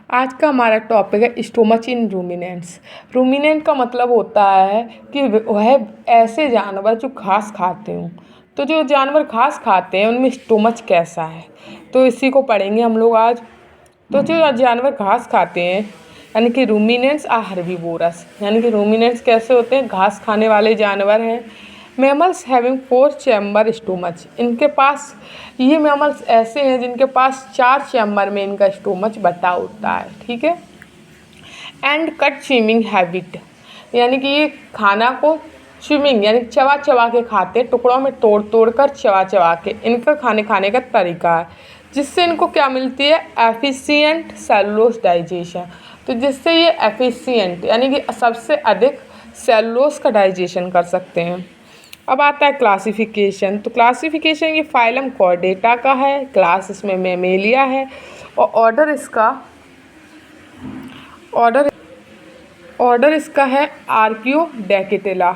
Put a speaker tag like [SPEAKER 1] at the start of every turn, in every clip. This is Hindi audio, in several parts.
[SPEAKER 1] आज का हमारा टॉपिक है स्टोमच इन रूमिनेंट्स। रूमिनेंट का मतलब होता है कि वह ऐसे जानवर जो घास खाते हों। तो जो जानवर घास खाते हैं उनमें स्टोमच कैसा है, तो इसी को पढ़ेंगे हम लोग आज। तो जो जानवर घास खाते हैं यानी कि रूमिनेंट्स आर हर्बीवोरस, यानी कि रूमिनेंट्स कैसे होते हैं, घास खाने वाले जानवर हैं। मैमल्स हैविंग 4 चैम्बर स्टोमच, इनके पास ये मैमल्स ऐसे हैं जिनके पास 4 चैम्बर में इनका स्टोमच बटा होता है, ठीक है। एंड कट स्विमिंग हैबिट, यानी कि ये खाना को स्विमिंग यानी चबा चबा के खाते, टुकड़ों में तोड़ तोड़ कर चबा चबा के इनका खाने का तरीका है, जिससे इनको क्या मिलती है, एफिशिएंट सेलुलोज डाइजेशन। तो जिससे ये एफिशिएंट यानी कि सबसे अधिक सेलुलोज का डाइजेशन कर सकते हैं। अब आता है क्लासिफिकेशन। तो क्लासिफिकेशन ये फाइलम कॉर्डेटा का है, क्लास इसमें मेमेलिया है, और ऑर्डर इसका है आर्कियोडेकेटिला।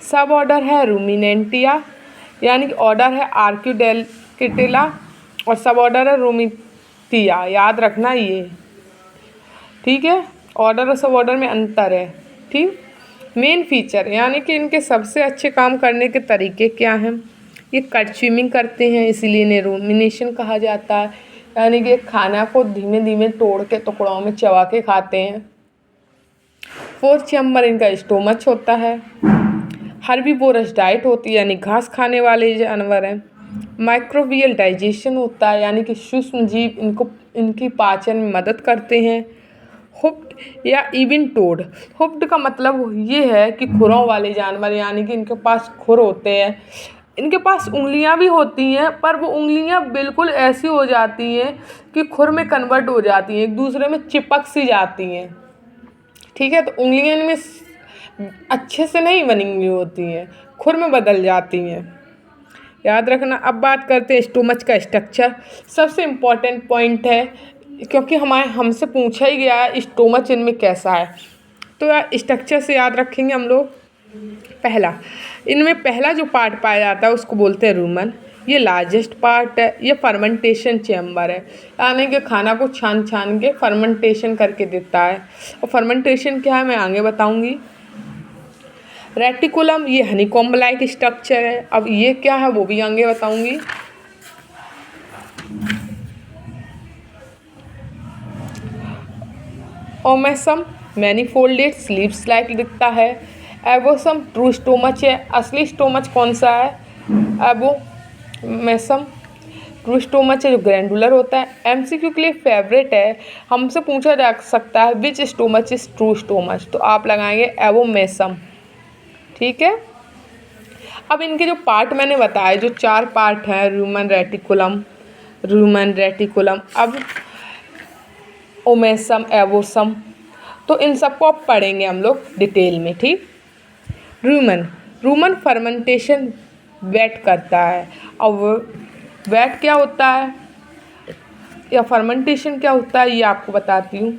[SPEAKER 1] सब ऑर्डर है रूमिनेंटिया, यानी कि ऑर्डर है आर्कियोडेकेटिला और सब ऑर्डर है रूमिटिया। याद रखना ये, ठीक है। ऑर्डर और सब ऑर्डर में अंतर है, ठीक। मेन फीचर यानी कि इनके सबसे अच्छे काम करने के तरीके क्या हैं, ये कट स्विमिंग करते हैं, इसीलिए इन्हें रूमिनेशन कहा जाता है, यानी कि खाना को धीमे धीमे तोड़ के टुकड़ों में चबा के खाते हैं। 4 चैम्बर इनका स्टोमच होता है। हर्बीवोरस डाइट होती है, यानी घास खाने वाले जानवर हैं। माइक्रोबियल डाइजेशन होता है, यानी कि सूक्ष्म जीव इनकी पाचन में मदद करते हैं। हुप्ड या इवन टोड, हुप्ड का मतलब ये है कि खुरों वाले जानवर, यानी कि इनके पास खुर होते हैं। इनके पास उंगलियां भी होती हैं, पर वो उंगलियां बिल्कुल ऐसी हो जाती हैं कि खुर में कन्वर्ट हो जाती हैं, एक दूसरे में चिपक सी जाती हैं, ठीक है। तो उंगलियां इनमें अच्छे से नहीं बनी हुई होती हैं, खुर में बदल जाती हैं, याद रखना। अब बात करते हैं स्टोमच का स्ट्रक्चर। सबसे इम्पॉर्टेंट पॉइंट है, क्योंकि हमसे पूछा ही गया है स्टोमच इनमें कैसा है, तो स्ट्रक्चर से याद रखेंगे हम लोग। इनमें पहला जो पार्ट पाया जाता है उसको बोलते हैं रूमन। ये लार्जेस्ट पार्ट है, ये फर्मेंटेशन चैम्बर है, यानी कि खाना को छान छान के फर्मेंटेशन करके देता है। और फर्मेंटेशन क्या है मैं आगे बताऊंगी। रेटिकुलम, ये हनीकॉम्ब लाइक स्ट्रक्चर है, अब ये क्या है वो भी आगे बताऊंगी। ओमेसम मैनीफोल्डेड स्लीव्स लाइक दिखता है। एबोसम ट्रू स्टोमच है, असली स्टोमच कौन सा है, एबोमेसम ट्रू स्टोमच है जो ग्रैंडुलर होता है। एमसीक्यू के लिए फेवरेट है, हमसे पूछा जा सकता है विच स्टोमच इज ट्रू स्टोमच, तो आप लगाएंगे एबोमेसम, ठीक है। अब इनके जो पार्ट मैंने बताए, जो 4 पार्ट हैं, रूमन रेटिकुलम, अब ओमेसम, एवोसम, तो इन सबको अब पढ़ेंगे हम लोग डिटेल में, ठीक। रूमन फर्मेंटेशन वेट करता है। अब वेट क्या होता है या फर्मेंटेशन क्या होता है ये आपको बताती हूँ।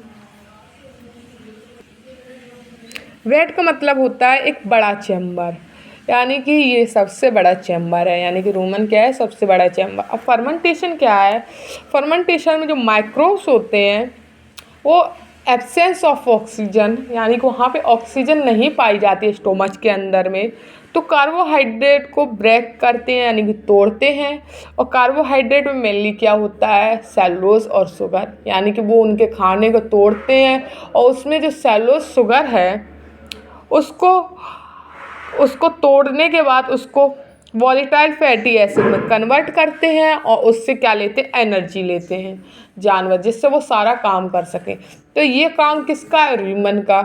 [SPEAKER 1] वेट का मतलब होता है एक बड़ा चैम्बर, यानी कि ये सबसे बड़ा चैम्बर है, यानी कि रूमन क्या है, सबसे बड़ा चैम्बर। अब फर्मेंटेशन क्या है, फर्मेंटेशन में जो माइक्रोब्स होते हैं वो एब्सेंस ऑफ ऑक्सीजन, यानी कि वहाँ पे ऑक्सीजन नहीं पाई जाती है स्टोमच के अंदर में, तो कार्बोहाइड्रेट को ब्रेक करते हैं, यानी कि तोड़ते हैं। और कार्बोहाइड्रेट में मेनली क्या होता है, सेलुलोज और शुगर, यानी कि वो उनके खाने को तोड़ते हैं और उसमें जो सेलुलोज शुगर है उसको तोड़ने के बाद उसको वॉलेटाइल फैटी एसिड में कन्वर्ट करते हैं और उससे क्या लेते हैं, एनर्जी लेते हैं जानवर, जिससे वो सारा काम कर सकें। तो ये काम किसका है, रूमन का।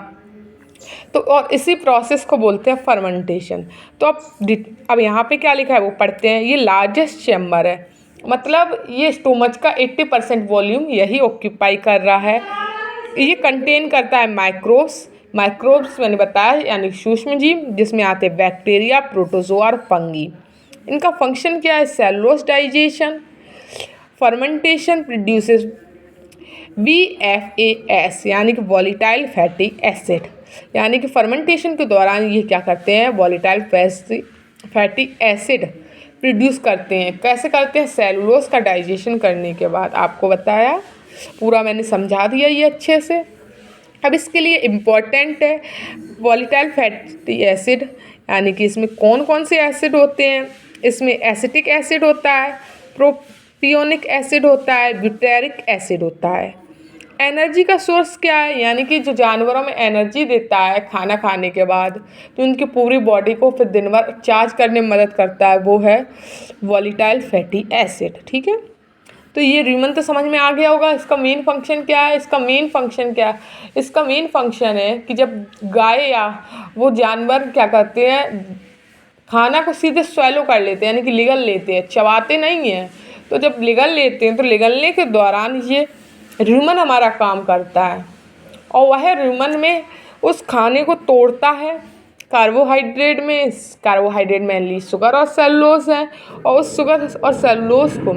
[SPEAKER 1] तो और इसी प्रोसेस को बोलते हैं फर्मेंटेशन। तो अब यहाँ पे क्या लिखा है वो पढ़ते हैं। ये लार्जेस्ट चैम्बर है, मतलब ये स्टोमच का 80% वॉल्यूम यही ऑक्यूपाई कर रहा है। ये कंटेन करता है माइक्रोब्स मैंने बताया, यानी सूक्ष्म जीव, जिसमें आते हैं बैक्टीरिया, प्रोटोजोआ और फंगी। इनका फंक्शन क्या है, cellulose digestion. Fermentation produces VFAS, यानी कि वॉलेटाइल फैटी एसिड, यानी कि फर्मेंटेशन के दौरान ये क्या करते हैं, वॉलेटाइल फैटी एसिड प्रोड्यूस करते हैं। कैसे करते हैं, सेलुलोज का डाइजेशन करने के बाद, आपको बताया। पूरा मैंने समझा दिया ये अच्छे से। अब इसके लिए इम्पॉर्टेंट है वोलेटाइल फैटी एसिड, यानी कि इसमें कौन कौन से एसिड होते हैं। इसमें एसिटिक एसिड होता है, प्रोपियोनिक एसिड होता है, ब्यूटेरिक एसिड होता है। एनर्जी का सोर्स क्या है, यानी कि जो जानवरों में एनर्जी देता है खाना खाने के बाद, तो उनकी पूरी बॉडी को फिर दिन भर चार्ज करने में मदद करता है, वो है वोलेटाइल फैटी एसिड। ठीक है, तो ये र्यूमन तो समझ में आ गया होगा। इसका मेन फंक्शन क्या है, इसका मेन फंक्शन क्या है, इसका मेन फंक्शन है कि जब गाय या वो जानवर क्या करते हैं, खाना को सीधे स्वेलो कर लेते हैं, यानी कि लिगल लेते हैं, चबाते नहीं हैं। तो जब लिगल लेते हैं तो लिगलने के दौरान ये र्यूमन हमारा काम करता है, और वह र्यूमन में उस खाने को तोड़ता है कार्बोहाइड्रेट में। कार्बोहाइड्रेट मेनली शुगर और सेलुलोज है, और उस शुगर और सेलुलोज को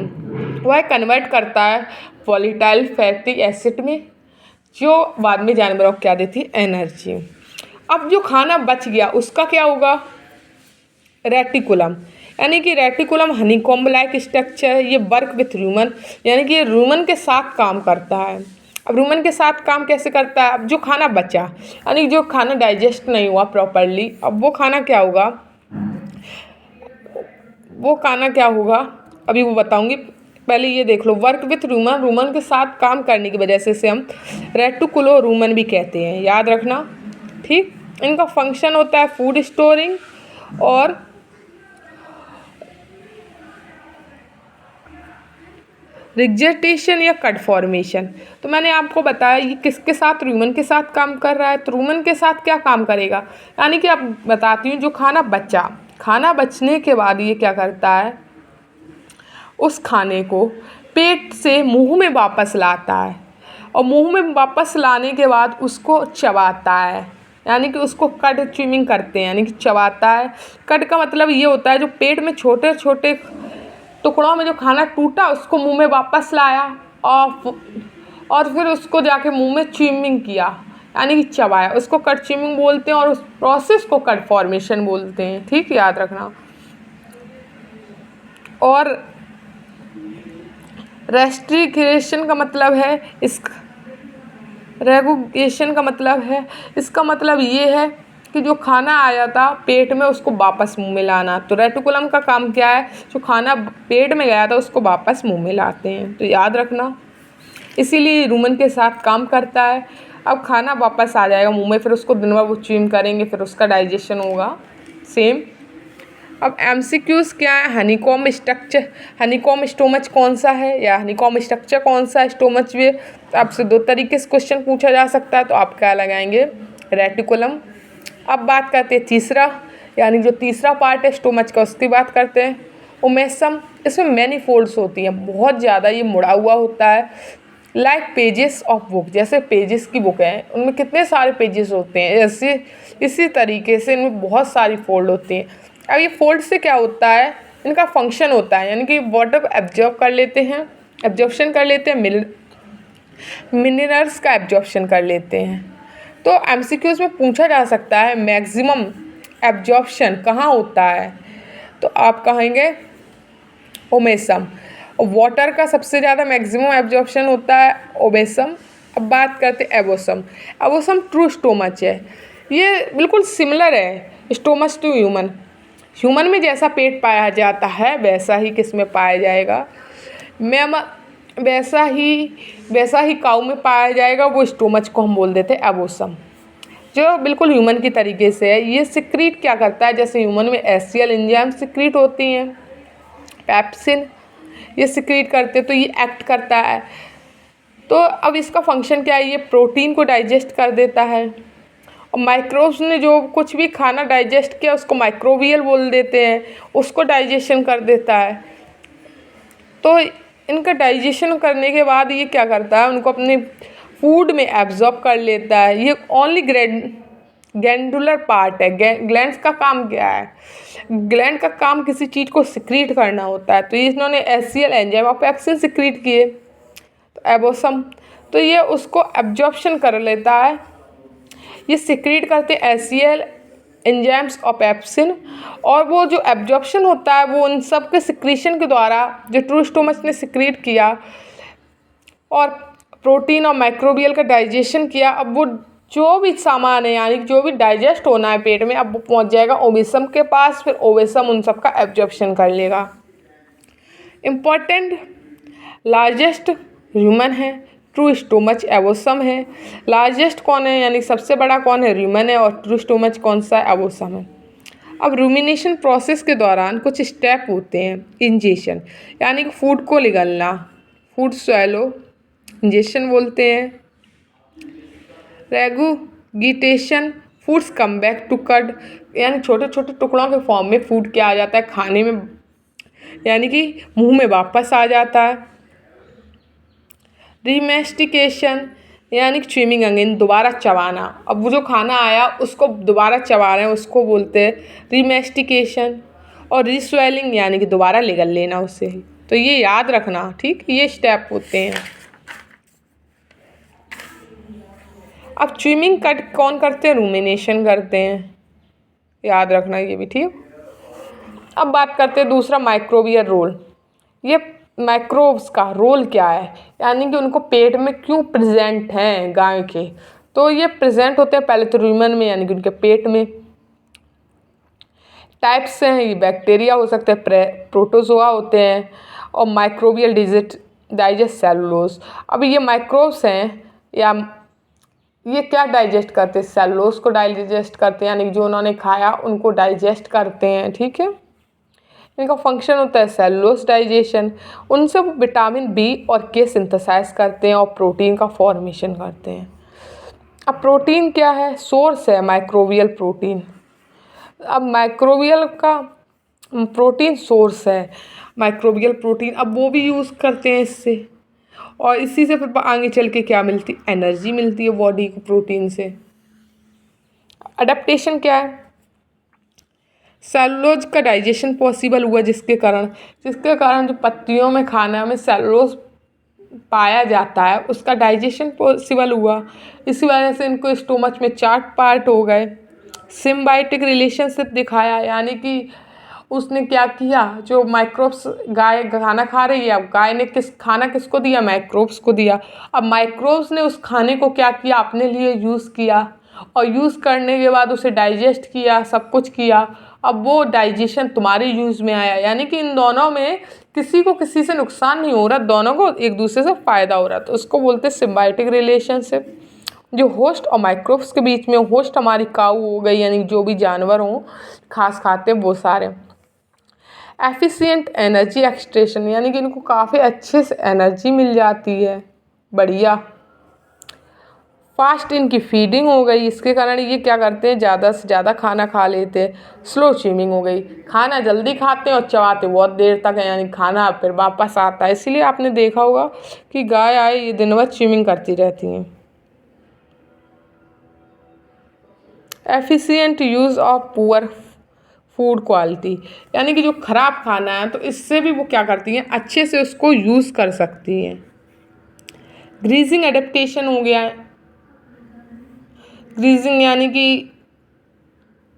[SPEAKER 1] वह कन्वर्ट करता है वोलेटाइल फैटी एसिड में, जो बाद में जानवरों को क्या देती है, एनर्जी। अब जो खाना बच गया उसका क्या होगा, रेटिकुलम, यानी कि रेटिकुलम हनीकॉम्ब लाइक स्ट्रक्चर है। ये वर्क विथ र्यूमन, यानी कि ये र्यूमन के साथ काम करता है। अब र्यूमन के साथ काम कैसे करता है, अब जो खाना बचा, यानी जो खाना डाइजेस्ट नहीं हुआ प्रॉपरली, अब वो खाना क्या होगा, वो खाना क्या होगा अभी वो बताऊंगी। पहले ये देख लो, वर्क विथ र्यूमन, र्यूमन के साथ काम करने की वजह से इसे हम रेटिकुलो र्यूमन भी कहते हैं, याद रखना। ठीक, इनका फंक्शन होता है फूड स्टोरिंग और रिजेटेशन या कट फॉर्मेशन। तो मैंने आपको बताया ये किसके साथ, र्यूमन के साथ काम कर रहा है। तो र्यूमन के साथ क्या काम करेगा, यानी कि अब बताती हूँ, जो खाना बचा, खाना बचने के बाद ये क्या करता है, उस खाने को पेट से मुंह में वापस लाता है, और मुंह में वापस लाने के बाद उसको चबाता है, यानी कि उसको कट च्यूइंग करते हैं, यानी कि चबाता है। कट का मतलब ये होता है जो पेट में छोटे छोटे टुकड़ों में जो खाना टूटा उसको मुंह में वापस लाया, और फिर उसको जाके मुंह में च्यूइंग किया, यानी कि चबाया, उसको कट च्यूइंग बोलते हैं, और उस प्रोसेस को कट फॉर्मेशन बोलते हैं। ठीक, याद रखना। और रेस्ट्रिक्शन का मतलब है रेगुलेशन का मतलब है, इसका मतलब ये है कि जो खाना आया था पेट में उसको वापस मुंह में लाना। तो रेटिकुलम का काम क्या है, जो खाना पेट में गया था उसको वापस मुंह में लाते हैं, तो याद रखना। इसीलिए र्यूमन के साथ काम करता है। अब खाना वापस आ जाएगा मुंह में, फिर उसको दिन भर वो च्यूइंग करेंगे, फिर उसका डाइजेशन होगा सेम। अब एमसीक्यूज़ क्या है, हनीकॉम्ब स्ट्रक्चर, हनीकॉम्ब स्टोमच कौन सा है, या हनीकॉम्ब स्ट्रक्चर कौन सा है स्टोमच में। आपसे दो तरीके से क्वेश्चन पूछा जा सकता है, तो आप क्या लगाएंगे, रेटिकुलम। अब बात करते हैं तीसरा, यानी जो तीसरा पार्ट है स्टोमच का, उसकी बात करते हैं, ओमेसम। इसमें मैनी फोल्ड्स होती हैं, बहुत ज़्यादा ये मुड़ा हुआ होता है, लाइक पेजेस ऑफ बुक, जैसे पेजेस की बुक है उनमें कितने सारे पेजेस होते हैं, ऐसे इसी तरीके से इनमें बहुत सारी फोल्ड होती हैं। अब ये फोल्ड से क्या होता है, इनका फंक्शन होता है, यानी कि वाटर को एब्जॉर्ब कर लेते हैं, एब्जॉर्प्शन कर लेते हैं, मिनरल्स का एब्जॉर्प्शन कर लेते हैं। तो एमसीक्यूज़ में पूछा जा सकता है मैक्सिमम एब्जॉर्प्शन कहाँ होता है, तो आप कहेंगे ओमेसम। और वाटर का सबसे ज़्यादा मैक्सिमम एब्जॉर्प्शन होता है ओमेसम। अब बात करते हैं एबोसम। एबोसम ट्रू स्टोमच है, ये बिल्कुल सिमिलर है स्टोमच टू ह्यूमन। ह्यूमन में जैसा पेट पाया जाता है वैसा ही किस में पाया जाएगा, वैसा ही काऊ में पाया जाएगा, वो स्टोमच को हम बोल देते हैं एबोसम, जो बिल्कुल ह्यूमन की तरीके से है। ये सिक्रीट क्या करता है, जैसे ह्यूमन में एसियल एंजाइम सिक्रीट होती हैं, पेप्सिन ये सिक्रीट करते, तो ये एक्ट करता है। तो अब इसका फंक्शन क्या है, ये प्रोटीन को डाइजेस्ट कर देता है, और माइक्रोब्स ने जो कुछ भी खाना डाइजेस्ट किया उसको माइक्रोबियल बोल देते हैं, उसको डाइजेशन कर देता है। तो इनका डाइजेशन करने के बाद ये क्या करता है, उनको अपने फूड में एब्जॉर्ब कर लेता है। ये ओनली ग्लैंडुलर पार्ट है। ग्लैंड्स का काम क्या है, ग्लैंड का काम किसी चीज़ को सिक्रीट करना होता है, तो इन्होंने एसियल एंजाइम और पेप्सिन सिक्रीट किए, तो एबोसम, तो ये उसको एब्जॉर्प्शन कर लेता है। ये सिक्रीट करते एसियल एंजाइम्स और पेप्सिन, और वो जो एब्जॉर्प्शन होता है वो उन सब के सिक्रीशन के द्वारा जो ट्रू स्टोमच ने सिक्रीट किया, और प्रोटीन और माइक्रोबियल का डाइजेशन किया। अब वो जो भी सामान है यानी कि जो भी डाइजेस्ट होना है पेट में, अब वो पहुंच जाएगा ओवेसम के पास, फिर ओवेसम उन सब का एब्जॉर्प्शन कर लेगा। इम्पॉर्टेंट लार्जेस्ट ह्यूमन है, ट्रू स्टोमच एवोसम है। लार्जेस्ट कौन है यानी सबसे बड़ा कौन है, ह्यूमन है, और ट्रू स्टोमच कौन सा है, एवोसम है। अब रूमिनेशन प्रोसेस के दौरान कुछ स्टेप होते हैं। इंजेशन यानी कि फूड को निगलना, फूड स्वैलो इंजेशन बोलते हैं। रेगुगीटेशन, फूड्स कम बैक टू कड, यानी छोटे छोटे टुकड़ों के फॉर्म में फूड क्या आ जाता है खाने में, यानी कि मुंह में वापस आ जाता है। रिमेस्टिकेशन यानी कि च्यूइंग अगेन, दोबारा चबाना। अब वो जो खाना आया उसको दोबारा चबा रहे हैं, उसको बोलते हैं रिमेस्टिकेशन। और रिस्वेलिंग यानी कि दोबारा निगल लेना उससे। तो ये याद रखना, ठीक, ये स्टेप होते हैं। अब च्यूइंग कट कौन करते हैं, रूमिनेशन करते हैं, याद रखना ये भी, ठीक। अब बात करते हैं दूसरा, माइक्रोबियल रोल। ये माइक्रोब्स का रोल क्या है, यानी कि उनको पेट में क्यों प्रेजेंट हैं गाय के। तो ये प्रेजेंट होते हैं पहले तो रूमेन में यानी कि उनके पेट में। टाइप्स हैं, ये बैक्टीरिया हो सकते हैं, प्रोटोजोआ होते हैं, और माइक्रोबियल डाइजेस्ट सेलुलोज। अब ये माइक्रोब्स हैं या ये क्या डाइजेस्ट करते हैं, सेलुलोज को डाइजेस्ट करते हैं, यानी कि जो उन्होंने खाया उनको डाइजेस्ट करते हैं, ठीक है। इनका फंक्शन होता है सेलुलोज डाइजेशन। उनसे वो विटामिन बी और के सिंथेसाइज करते हैं और प्रोटीन का फॉर्मेशन करते हैं। अब प्रोटीन क्या है, सोर्स है माइक्रोबियल प्रोटीन। अब माइक्रोबियल का प्रोटीन सोर्स है माइक्रोबियल प्रोटीन, अब वो भी यूज़ करते हैं इससे, और इसी से फिर आगे चल के क्या मिलती, एनर्जी मिलती है बॉडी को प्रोटीन से। अडेप्टेशन क्या है, सेलुलोज का डाइजेशन पॉसिबल हुआ जिसके कारण जो पत्तियों में खाना में सेलुलोज पाया जाता है उसका डाइजेशन पॉसिबल हुआ। इसी वजह से इनको स्टोमच में 4 पार्ट हो गए। सिम्बायोटिक रिलेशनशिप दिखाया, यानी कि उसने क्या किया, जो माइक्रोब्स, गाय खाना खा रही है, अब गाय ने खाना किसको दिया, माइक्रोब्स को दिया। अब माइक्रोब्स ने उस खाने को क्या किया, अपने लिए यूज़ किया, और यूज़ करने के बाद उसे डाइजेस्ट किया, सब कुछ किया। अब वो डाइजेशन तुम्हारे यूज़ में आया, यानी कि इन दोनों में किसी को किसी से नुकसान नहीं हो रहा, दोनों को एक दूसरे से फ़ायदा हो रहा। तो उसको बोलते हैं सिम्बायोटिक रिलेशनशिप। जो होस्ट और माइक्रोब्स के बीच में, होस्ट हमारी काऊ हो गई, यानी जो भी जानवर हों घास खाते वो सारे। एफिशिएंट एनर्जी एक्सट्रेशन, यानी कि इनको काफ़ी अच्छे से एनर्जी मिल जाती है, बढ़िया। फास्ट इनकी फीडिंग हो गई, इसके कारण ये क्या करते हैं, ज़्यादा से ज़्यादा खाना खा लेते हैं। स्लो च्यूइंग हो गई, खाना जल्दी खाते हैं और चबाते बहुत देर तक है, यानी खाना फिर वापस आता है। इसीलिए आपने देखा होगा कि गाय आए ये दिन भर च्यूइंग करती रहती हैं। Efficient use of poor food quality, यानी कि जो ख़राब खाना है तो इससे भी वो क्या करती हैं, अच्छे से उसको यूज़ कर सकती हैं। ग्रीजिंग एडेप्टेशन हो गया है। ग्रीजिंग यानी कि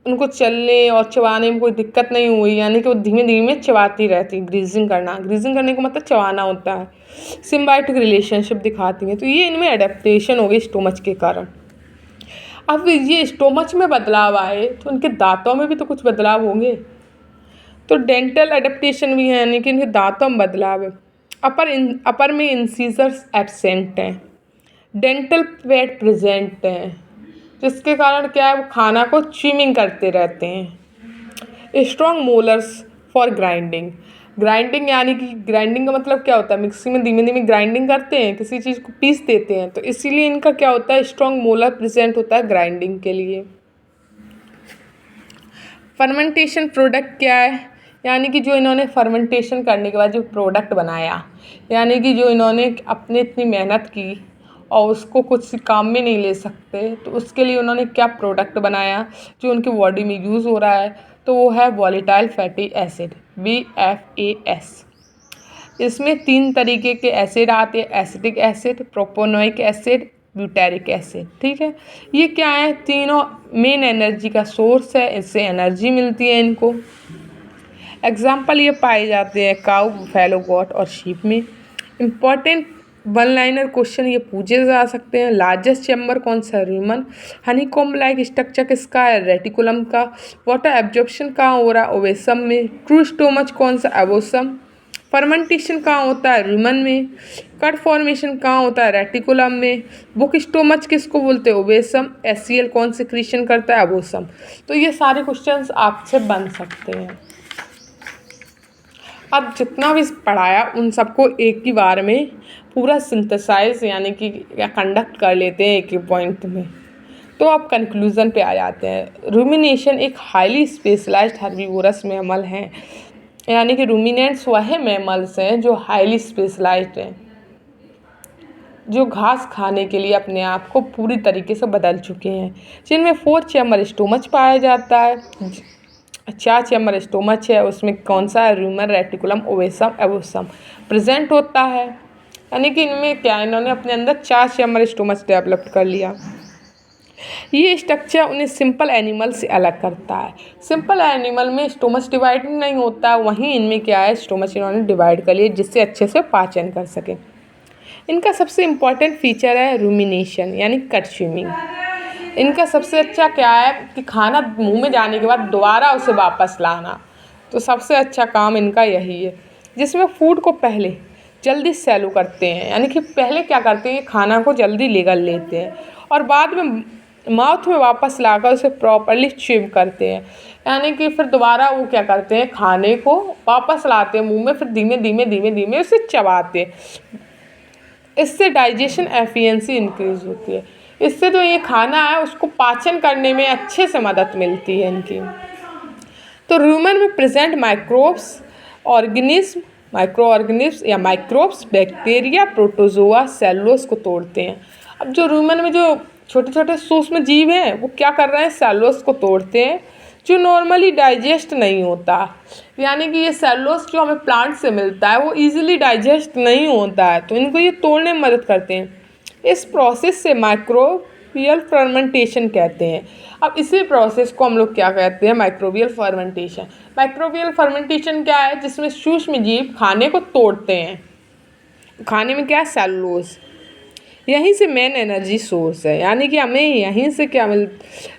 [SPEAKER 1] उनको चलने और चबाने में कोई दिक्कत नहीं हुई, यानी कि वो धीमे धीमे चबाती रहती। ग्रीजिंग करने का मतलब चबाना होता है। सिम्बायोटिक रिलेशनशिप दिखाती हैं, तो ये इनमें एडेप्टेशन हो गई स्टोमच के कारण। अब ये स्टोमच में बदलाव आए तो उनके दांतों में भी तो कुछ बदलाव होंगे। तो डेंटल एडेप्टेशन भी है, यानी कि इनके दांतों में बदलाव है। अपर में इंसीजर्स एब्सेंट हैं, डेंटल पैड प्रेजेंट हैं, जिसके कारण क्या है, वो खाना को च्यूइंग करते रहते हैं। स्ट्रॉन्ग मोलर्स फॉर ग्राइंडिंग यानी कि ग्राइंडिंग का मतलब क्या होता है, मिक्सी में धीमे धीमे ग्राइंडिंग करते हैं, किसी चीज़ को पीस देते हैं, तो इसीलिए इनका क्या होता है, स्ट्रॉन्ग मोलर प्रेजेंट होता है ग्राइंडिंग के लिए। फर्मेंटेशन प्रोडक्ट क्या है, यानी कि जो इन्होंने फर्मेंटेशन करने के बाद जो प्रोडक्ट बनाया, यानी कि जो इन्होंने अपने इतनी मेहनत की और उसको कुछ काम में नहीं ले सकते, तो उसके लिए उन्होंने क्या प्रोडक्ट बनाया जो उनकी बॉडी में यूज़ हो रहा है, तो वो है वॉलेटाइल फैटी एसिड, VFAS। इसमें 3 तरीके के एसिड आते हैं, acetic acid, propanoic acid, butyric acid, ठीक है। ये क्या है, तीनों मेन एनर्जी का सोर्स है, इससे एनर्जी मिलती है इनको। एग्जाम्पल ये पाए जाते हैं काऊ, फैलो, गॉट और शीप में। इम्पॉर्टेंट वन लाइनर क्वेश्चन ये पूछे जा सकते हैं। लार्जेस्ट चैम्बर कौन सा है? ह्यूमन। हनीकॉम्ब लाइक स्ट्रक्चर किसका है? रेटिकुलम का। वाटर एब्जॉर्प्शन कहाँ हो रहा है? ओवेसम में। ट्रू स्टोमच कौन सा? एबोसम। फर्मेंटेशन कहाँ होता है? ह्यूमन में। कट फॉर्मेशन कहाँ होता है? रेटिकुलम में। बुक स्टोमच किसको बोलते हैं? ओवेसम। एससीएल कौन सिक्रीशन करता है? एबोसम। तो ये सारे क्वेश्चंस आपसे बन सकते हैं। अब जितना भी पढ़ाया उन सबको एक ही बार में पूरा सिंथेसाइज यानी कि कंडक्ट कर लेते हैं एक ही पॉइंट में। तो अब कंक्लूज़न पे आ जाते हैं। रूमिनेशन एक हाईली स्पेशलाइज्ड हर्बीवोरस मैमल हैं, यानी कि रूमिनेंट्स वह मैमल्स हैं जो हाईली स्पेशलाइज्ड हैं, जो घास खाने के लिए अपने आप को पूरी तरीके से बदल चुके हैं, जिनमें 4 चैम्बर स्टोमच पाया जाता है। 4 चैम्बर स्टोमच है, उसमें कौन सा है? र्यूमर, रेटिकुलम, ओवेसम, एबोसम प्रेजेंट होता है। यानी कि इनमें क्या, इन्होंने अपने अंदर 4 चैम्बर स्टोमच डेवलप कर लिया। ये स्ट्रक्चर उन्हें सिंपल एनिमल से अलग करता है। सिंपल एनिमल में स्टोमच डिवाइड नहीं होता, वहीं इनमें क्या है, स्टोमच इन्होंने डिवाइड कर लिया जिससे अच्छे से पाचन कर सके। इनका सबसे इम्पॉर्टेंट फीचर है रूमिनेशन यानी कंज्यूमिंग। इनका सबसे अच्छा क्या है कि खाना मुंह में जाने के बाद दोबारा उसे वापस लाना, तो सबसे अच्छा काम इनका यही है, जिसमें फूड को पहले जल्दी सैलो करते हैं, यानी कि पहले क्या करते हैं, खाना को जल्दी लेकर लेते हैं और बाद में माउथ में वापस लाकर उसे प्रॉपरली च्यूव करते हैं, यानी कि फिर दोबारा वो क्या करते हैं, खाने को वापस लाते हैं मुंह में, फिर धीमे धीमे धीमे धीमे उसे चबाते हैं। इससे डाइजेशन एफिशिएंसी इंक्रीज होती है। इससे जो ये खाना है उसको पाचन करने में अच्छे से मदद मिलती है इनकी। तो ह्यूमन में प्रेजेंट माइक्रो ऑर्गेनिज्म या माइक्रोब्स बैक्टीरिया, प्रोटोजोआ, सेलुलोज को तोड़ते हैं। अब जो ह्यूमन में जो छोटे छोटे सूक्ष्म जीव हैं वो क्या कर रहे हैं, सेलुलोज को तोड़ते हैं जो नॉर्मली डाइजेस्ट नहीं होता, यानी कि ये सेलुलोज जो हमें प्लांट से मिलता है वो इजीली डाइजेस्ट नहीं होता है, तो इनको ये तोड़ने में मदद करते हैं। इस प्रोसेस से माइक्रोबियल फर्मेंटेशन कहते हैं। अब इसी प्रोसेस को हम लोग क्या कहते हैं, माइक्रोबियल फर्मेंटेशन। माइक्रोबियल फर्मेंटेशन क्या है, जिसमें सूक्ष्म जीव खाने को तोड़ते हैं। खाने में क्या है, सेलुलोज, यहीं से मेन एनर्जी सोर्स है, यानी कि हमें यहीं से क्या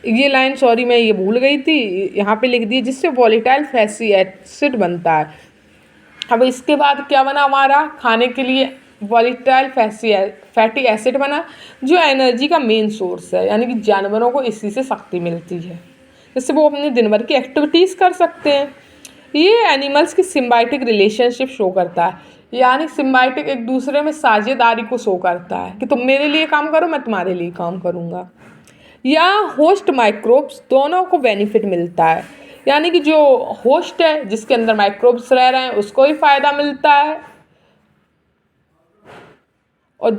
[SPEAKER 1] ये लाइन सॉरी मैं ये भूल गई थी, यहाँ पे लिख दी, जिससे वॉलेटाइल फैटी एसिड बनता है। अब इसके बाद क्या बना हमारा, खाने के लिए वॉलेटाइल फैटी एसिड बना, जो एनर्जी का मेन सोर्स है, यानी कि जानवरों को इसी से शक्ति मिलती है, जिससे वो अपने दिन भर की एक्टिविटीज़ कर सकते हैं। ये एनिमल्स की सिम्बायोटिक रिलेशनशिप शो करता है, यानी सिम्बायोटिक एक दूसरे में साझेदारी को शो करता है कि तुम मेरे लिए काम करो, मैं तुम्हारे लिए काम करूँगा। या होस्ट माइक्रोब्स दोनों को बेनिफिट मिलता है, यानी कि जो होस्ट है जिसके अंदर माइक्रोब्स रह रहे हैं उसको भी फ़ायदा मिलता है और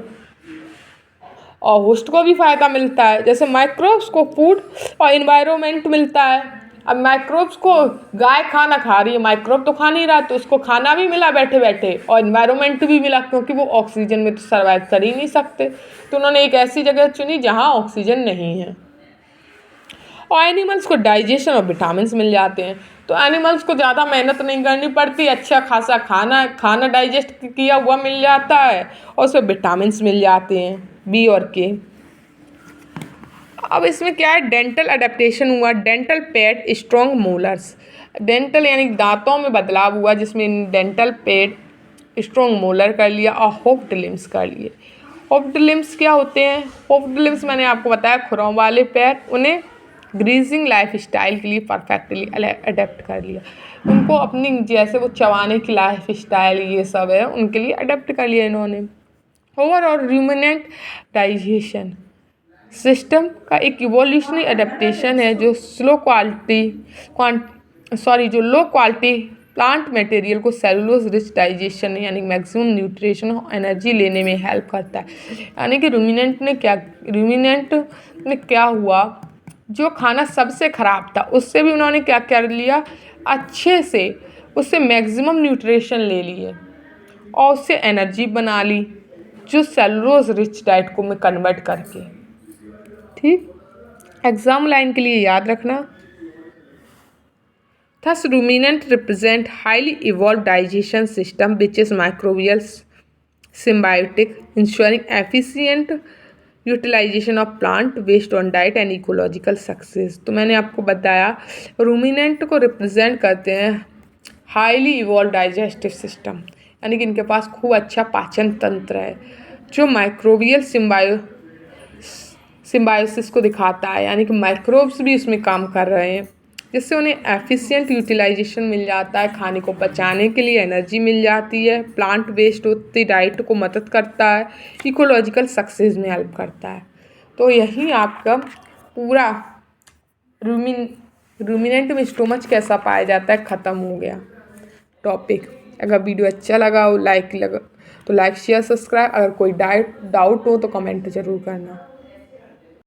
[SPEAKER 1] होस्ट को भी फ़ायदा मिलता है। जैसे माइक्रोब्स को फूड और इन्वायरमेंट मिलता है। अब माइक्रोब्स को गाय खाना खा रही है, माइक्रोब तो खा नहीं रहा, तो उसको खाना भी मिला बैठे बैठे और इन्वायरमेंट भी मिला, क्योंकि वो ऑक्सीजन में तो सर्वाइव कर ही नहीं सकते, तो उन्होंने एक ऐसी जगह चुनी जहाँ ऑक्सीजन नहीं है। और एनिमल्स को डाइजेशन और विटामिन्स मिल जाते हैं, तो एनिमल्स को ज़्यादा मेहनत नहीं करनी पड़ती, अच्छा खासा खाना डाइजेस्ट किया हुआ मिल जाता है और उसमें विटामिन्स मिल जाते हैं, बी और के। अब इसमें क्या है, डेंटल अडेप्टेशन हुआ, dental pad, strong molars. Dental यानी दांतों में बदलाव हुआ, जिसमें डेंटल पैड, स्ट्रॉन्ग मोलर कर लिया और होफ्ड लिम्स कर लिए। होफ्ड लिम्स क्या होते हैं, होफ्ड लिम्स मैंने आपको बताया खुरों वाले पैर, उन्हें ग्रीजिंग लाइफ स्टाइल के लिए परफेक्टली अडेप्ट कर लिया, उनको अपनी जैसे वो चबाने की लाइफ स्टाइल ये सब है उनके लिए अडेप्ट कर लिया इन्होंने। ओवरऑल रूमिनेंट डाइजेशन सिस्टम का एक इवोल्यूशनरी एडेप्टेशन है जो जो लो क्वालिटी प्लांट मटेरियल को सेलुलोज रिच डाइजेशन यानी मैक्सिमम न्यूट्रिशन और एनर्जी लेने में हेल्प करता है। यानी कि रूमिनेंट में क्या हुआ, जो खाना सबसे ख़राब था उससे भी उन्होंने क्या कर लिया, अच्छे से उससे मैक्सिमम न्यूट्रिशन ले लिए और उससे एनर्जी बना ली, जो सेलुलोज रिच डाइट को में कन्वर्ट करके। ठीक, एग्जाम लाइन के लिए याद रखना। Thus, ruminants represent highly evolved digestion system which is microbial symbiotic, ensuring efficient utilisation of plant waste on diet and ecological success. तो मैंने आपको बताया रूमिनेंट को रिप्रेजेंट करते हैं हाईली इवॉल्व डाइजेस्टिव सिस्टम, यानी कि इनके पास खूब अच्छा पाचन तंत्र है जो माइक्रोबियल सिम्बायोसिस को दिखाता है, यानी कि माइक्रोब्स भी उसमें काम कर रहे हैं जिससे उन्हें एफिशिएंट यूटिलाइजेशन मिल जाता है, खाने को पचाने के लिए एनर्जी मिल जाती है, प्लांट वेस्ट होती डाइट को मदद करता है, इकोलॉजिकल सक्सेस में हेल्प करता है। तो यही आपका पूरा रूमिनेंट में स्टोमच कैसा पाया जाता है ख़त्म हो गया टॉपिक। अगर वीडियो अच्छा लगा हो तो लाइक शेयर सब्सक्राइब। अगर कोई डाउट हो तो कमेंट ज़रूर करना।